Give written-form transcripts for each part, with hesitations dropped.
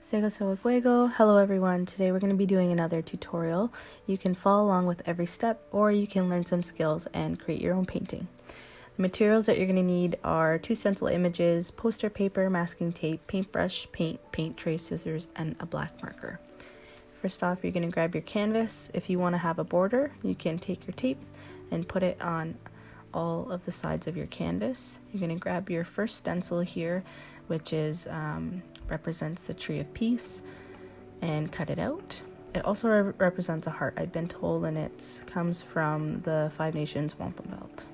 Sego Juego. Hello everyone. Today we're going to be doing another tutorial. You can follow along with every step, or you can learn some skills and create your own painting. The materials that you're going to need are 2 stencil images, poster paper, masking tape, paintbrush, paint tray, scissors, and a black marker. First off, you're going to grab your canvas. If you want to have a border, you can take your tape and put it on all of the sides of your canvas. You're going to grab your first stencil here, which is represents the Tree of Peace, and cut it out. It also represents a heart, I've been told, and it comes from the 5 Nations wampum belt.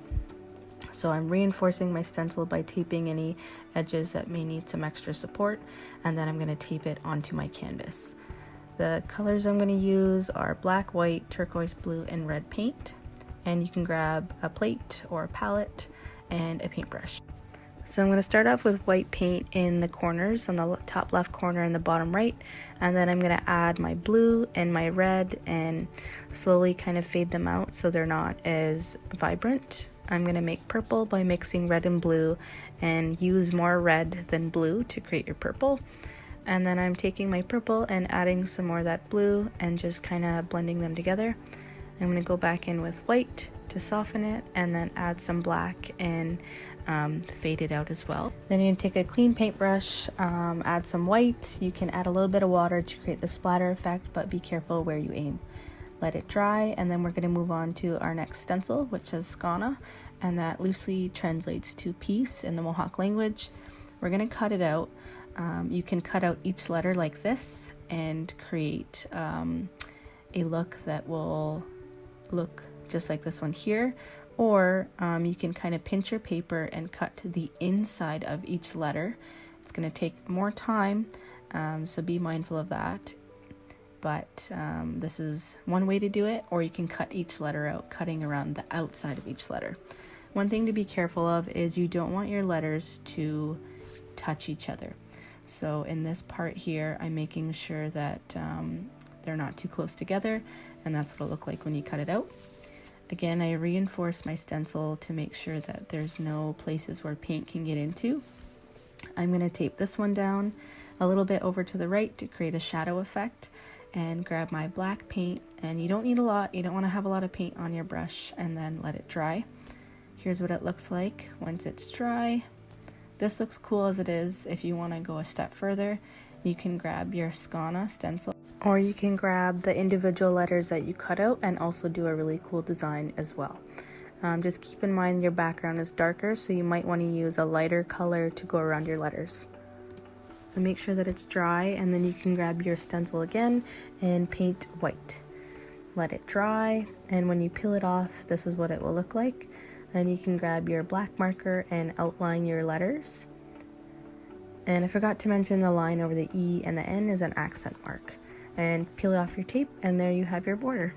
So I'm reinforcing my stencil by taping any edges that may need some extra support, and then I'm going to tape it onto my canvas. The colors I'm going to use are black, white, turquoise blue, and red paint. And you can grab a plate or a palette and a paintbrush. So I'm going to start off with white paint in the corners, on the top left corner and the bottom right, and then I'm going to add my blue and my red and slowly kind of fade them out so they're not as vibrant. I'm going to make purple by mixing red and blue, and use more red than blue to create your purple. And then I'm taking my purple and adding some more of that blue and just kind of blending them together. I'm going to go back in with white to soften it, and then add some black and fade it out as well. Then you're going to take a clean paintbrush, add some white. You can add a little bit of water to create the splatter effect, but be careful where you aim. Let it dry, and then we're going to move on to our next stencil, which is Skana, and that loosely translates to peace in the Mohawk language. We're going to cut it out. You can cut out each letter like this and create a look that will look just like this one here, or you can kind of pinch your paper and cut to the inside of each letter. It's going to take more time, so be mindful of that, but this is one way to do it, or you can cut each letter out, cutting around the outside of each letter. One thing to be careful of is you don't want your letters to touch each other. So in this part here, I'm making sure that they're not too close together, and that's what it'll look like when you cut it out. Again, I reinforce my stencil to make sure that there's no places where paint can get into. I'm going to tape this one down a little bit over to the right to create a shadow effect, and grab my black paint, and you don't need a lot, you don't want to have a lot of paint on your brush, and then let it dry. Here's what it looks like once it's dry. This looks cool as it is. If you want to go a step further, you can grab your Skana stencil, or you can grab the individual letters that you cut out and also do a really cool design as well. Just keep in mind your background is darker, so you might want to use a lighter color to go around your letters. So make sure that it's dry, and then you can grab your stencil again and paint white. Let it dry, and when you peel it off, this is what it will look like. Then you can grab your black marker and outline your letters. And I forgot to mention the line over the E and the N is an accent mark. And peel off your tape, and there you have your border.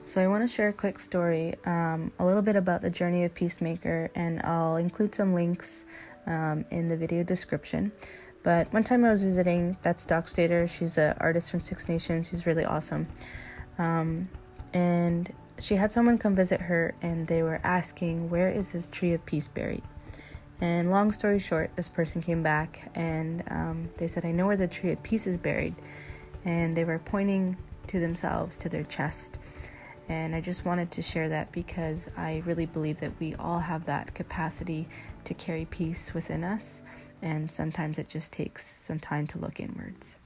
So I want to share a quick story, a little bit about the Journey of Peacemaker, and I'll include some links in the video description. But one time I was visiting Beth Stockstader. She's an artist from 6 Nations. She's really awesome. And she had someone come visit her, and they were asking, where is this Tree of Peace buried? And long story short, this person came back, and they said, I know where the Tree of Peace is buried. And they were pointing to themselves, to their chest. And I just wanted to share that because I really believe that we all have that capacity to carry peace within us, and sometimes it just takes some time to look inwards.